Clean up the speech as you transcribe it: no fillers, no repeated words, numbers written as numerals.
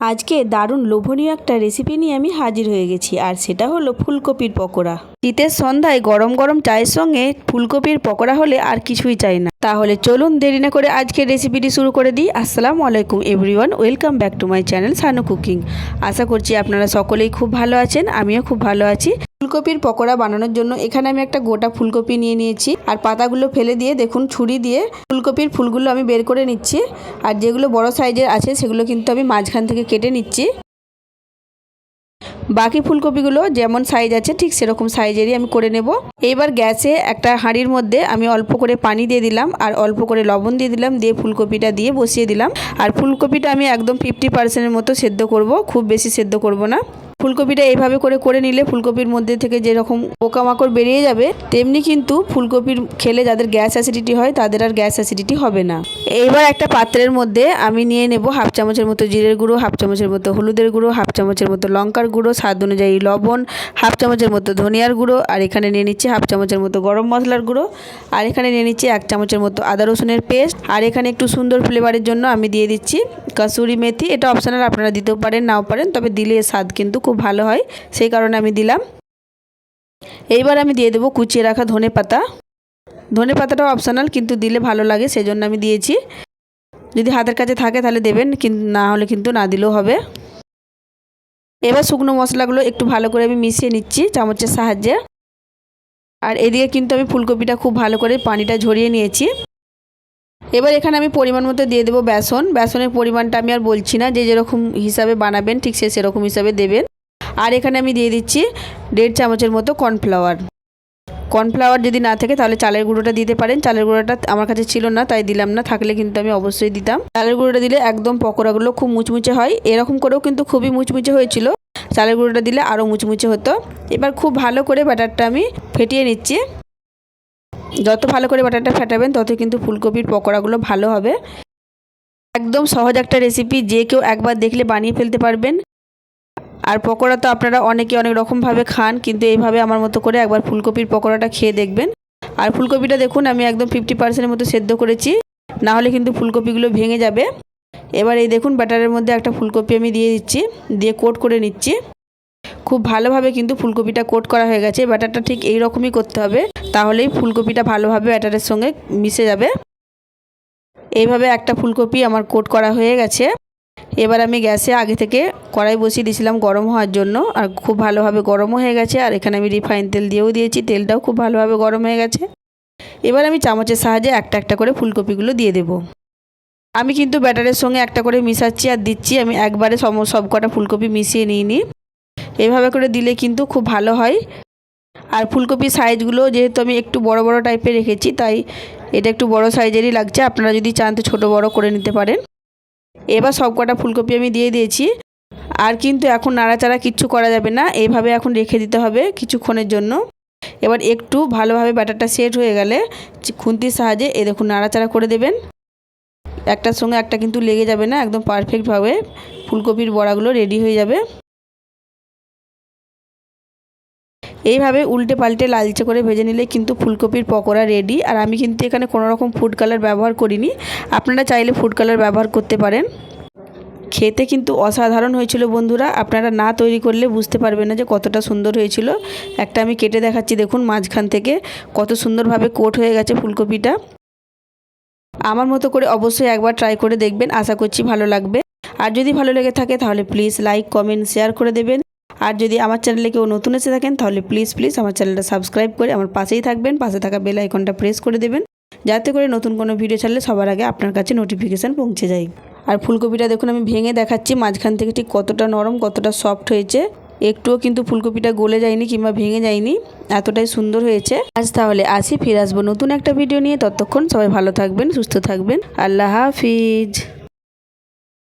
আজকে দারুণ লোভনীয় একটা রেসিপি নিয়ে আমি হাজির হয়ে গেছি, আর সেটা হলো ফুলকপির পকোড়া। শীতের সন্ধ্যায় গরম গরম চায়ের সঙ্গে ফুলকপির পকোড়া হলে আর কিছুই চাই না। তাহলে চলুন দেরি না করে আজকের রেসিপিটি শুরু করে দিই। আসসালামু আলাইকুম everyone, welcome back to my channel Sanu cooking. আশা করছি আপনারা সকলেই খুব ভালো আছেন, আমিও খুব ভালো আছি। ফুলকপির পকোড়া বানানোর জন্য এখানে আমি একটা গোটা ফুলকপি নিয়ে নিয়েছি, আর পাতাগুলো ফেলে দিয়ে দেখুন ছুরি দিয়ে ফুলকপির ফুলগুলো আমি বের করে নিচ্ছি। আর যেগুলো বড় সাইজের আছে সেগুলো কিন্তু আমি মাঝখান থেকে কেটে নিচ্ছি। বাকি ফুলকপিগুলো যেমন সাইজ আছে ঠিক সেরকম সাইজেরই আমি করে নেব। এইবার গ্যাসে একটা হাঁড়ির মধ্যে আমি অল্প করে পানি দিয়ে দিলাম, আর অল্প করে লবণ দিয়ে দিলাম, দিয়ে ফুলকপিটা দিয়ে বসিয়ে দিলাম। আর ফুলকপিটা আমি একদম 50%-এর মতো সেদ্ধ করব, খুব বেশি সেদ্ধ করব না। ফুলকপিটা এইভাবে করে নিলে ফুলকপির মধ্যে থেকে যেরকম পোকামাকড় বেরিয়ে যাবে, তেমনি কিন্তু ফুলকপির খেলে যাদের গ্যাস অ্যাসিডিটি হয় তাদের আর গ্যাস অ্যাসিডিটি হবে না। এইবার একটা পাত্রের মধ্যে আমি নিয়ে নেব হাফ চামচের মতো জিরের গুঁড়ো, হাফ চামচের মতো হলুদের গুঁড়ো, হাফ চামচের মতো লঙ্কার গুঁড়ো, স্বাদ অনুযায়ী লবণ, হাফ চামচের মতো ধনিয়ার গুঁড়ো, আর এখানে নিয়ে নিচ্ছি হাফ চামচের মতো গরম মশলার গুঁড়ো, আর এখানে নিয়ে নিচ্ছি 1 চামচের মতো আদা রসুনের পেস্ট, আর এখানে একটু সুন্দর ফ্লেভারের জন্য আমি দিয়ে দিচ্ছি কাসুরি মেথি। এটা অপশনাল, আপনারা দিতেও পারেন নাও পারেন, তবে দিলে স্বাদ কিন্তু খুব ভালো হয়, সেই কারণে আমি দিলাম। এইবার আমি দিয়ে দেবো কুচিয়ে রাখা ধনে পাতা। ধনে পাতাটাও অপশনাল, কিন্তু দিলে ভালো লাগে সেজন্য আমি দিয়েছি। যদি হাতের কাছে থাকে তাহলে দেবেন, কিন্তু না হলে কিন্তু না দিলেও হবে। এবার শুকনো মশলাগুলো একটু ভালো করে আমি মিশিয়ে নিচ্ছি চামচের সাহায্যে। আর এদিকে কিন্তু আমি ফুলকপিটা খুব ভালো করে পানিটা ঝরিয়ে নিয়েছি। এবার এখানে আমি পরিমাণ মতো দিয়ে দেবো বেসন। বেসনের পরিমাণটা আমি আর বলছি না, যে যেরকম হিসাবে বানাবেন ঠিক সেরকম হিসাবে দেবেন। আর এখানে আমি দিয়ে দিচ্ছি 1.5 চামচের মতো কর্নফ্লাওয়ার। কর্নফ্লাওয়ার যদি না থাকে তাহলে চালের গুঁড়োটা দিতে পারেন। চালের গুঁড়োটা আমার কাছে ছিল না তাই দিলাম না, থাকলে কিন্তু আমি অবশ্যই দিতাম। চালের গুঁড়োটা দিলে একদম পকোড়াগুলো খুব মুচমুচে হয়। এরকম করেও কিন্তু খুবই মুচমুচে হয়েছিল, চালের গুঁড়োটা দিলে আরও মুচমুচে হতো। এবার খুব ভালো করে ব্যাটারটা আমি ফেটিয়ে নিচ্ছি। যত ভালো করে ব্যাটারটা ফেটাবেন তত কিন্তু ফুলকপির পকোড়াগুলো ভালো হবে। একদম সহজ একটা রেসিপি, যে কেউ একবার দেখলে বানিয়ে ফেলতে পারবেন। আর পকোড়া তো আপনারা অনেকে অনেক রকমভাবে খান, কিন্তু এইভাবে আমার মতো করে একবার ফুলকপির পকোড়াটা খেয়ে দেখবেন। আর ফুলকপিটা দেখুন আমি একদম 50%-এর মতো সেদ্ধ করেছি, না হলে কিন্তু ফুলকপিগুলো ভেঙে যাবে। এবার এই দেখুন ব্যাটারের মধ্যে একটা ফুলকপি আমি দিয়ে দিচ্ছি, দিয়ে কোট করে নিচ্ছি। খুব ভালোভাবে কিন্তু ফুলকপিটা কোট করা হয়ে গেছে। ব্যাটারটা ঠিক এই রকমই করতে হবে, তাহলেই ফুলকপিটা ভালোভাবে ব্যাটারের সঙ্গে মিশে যাবে। এইভাবে একটা ফুলকপি আমার কোট করা হয়ে গেছে। এবার আমি গ্যাসে আগে থেকে কড়াই বসিয়ে দিয়েছিলাম গরম হওয়ার জন্য, আর খুব ভালোভাবে গরমও হয়ে গেছে। আর এখানে আমি রিফাইন তেল দিয়েও দিয়েছি, তেলটাও খুব ভালোভাবে গরম হয়ে গেছে। এবার আমি চামচের সাহায্যে একটা একটা করে ফুলকপিগুলো দিয়ে দেব। আমি কিন্তু ব্যাটারের সঙ্গে একটা করে মিশাচ্ছি আর দিচ্ছি, আমি একবারে সব কটা ফুলকপি মিশিয়ে নিইনি। এভাবে করে দিলে কিন্তু খুব ভালো হয়। আর ফুলকপির সাইজগুলো যেহেতু আমি একটু বড় বড় টাইপের রেখেছি, তাই এটা একটু বড় সাইজেরই লাগছে। আপনারা যদি চান তো ছোটো বড় করে নিতে পারেন। এবার সব কটা ফুলকপি আমি দিয়ে দিয়েছি, আর কিন্তু এখন নাড়াচাড়া কিচ্ছু করা যাবে না, এইভাবে এখন রেখে দিতে হবে কিছুক্ষণের জন্য। এবার একটু ভালোভাবে ব্যাটারটা সেট হয়ে গেলে খুন্তির সাহায্যে দেখুন নাড়াচাড়া করে দেবেন। একটার সঙ্গে একটা কিন্তু লেগে যাবে না, একদম পারফেক্টভাবে ফুলকপির বড়াগুলো রেডি হয়ে যাবে। এইভাবে উল্টে পাল্টে লালচে করে ভেজে নিলে কিন্তু ফুলকপির পকোড়া রেডি। আর আমি কিন্তু এখানে কোনো রকম ফুড কালার ব্যবহার করিনি, আপনারা চাইলে ফুড কালার ব্যবহার করতে পারেন। খেতে কিন্তু অসাধারণ হয়েছিল বন্ধুরা, আপনারা না তৈরি করলে বুঝতে পারবেন না যে কতটা সুন্দর হয়েছিল। একটা আমি কেটে দেখাচ্ছি, দেখুন মাঝখান থেকে কত সুন্দরভাবে কোট হয়ে গেছে ফুলকপিটা। আমার মতো করে অবশ্যই একবার ট্রাই করে দেখবেন, আশা করছি ভালো লাগবে। আর যদি ভালো লেগে থাকে তাহলে প্লিজ লাইক কমেন্ট শেয়ার করে দেবেন। আর যদি আমার চ্যানেলে কেউ নতুন এসে থাকেন তাহলে প্লিজ আমার চ্যানেলটা সাবস্ক্রাইব করে আমার পাশেই থাকবেন, পাশে থাকা বেল আইকনটা প্রেস করে দেবেন, যাতে করে নতুন কোনো ভিডিও ছাড়লে সবার আগে আপনার কাছে নোটিফিকেশান পৌঁছে যায়। আর ফুলকপিটা দেখুন আমি ভেঙে দেখাচ্ছি মাঝখান থেকে ঠিক কতটা নরম কতটা সফট হয়েছে। একটুও কিন্তু ফুলকপিটা গলে যায়নি কিংবা ভেঙে যায়নি, এতটাই সুন্দর হয়েছে। আজ তাহলে আসি, ফিরে আসবো নতুন একটা ভিডিও নিয়ে। ততক্ষণ সবাই ভালো থাকবেন, সুস্থ থাকবেন। আল্লাহ হাফিজ।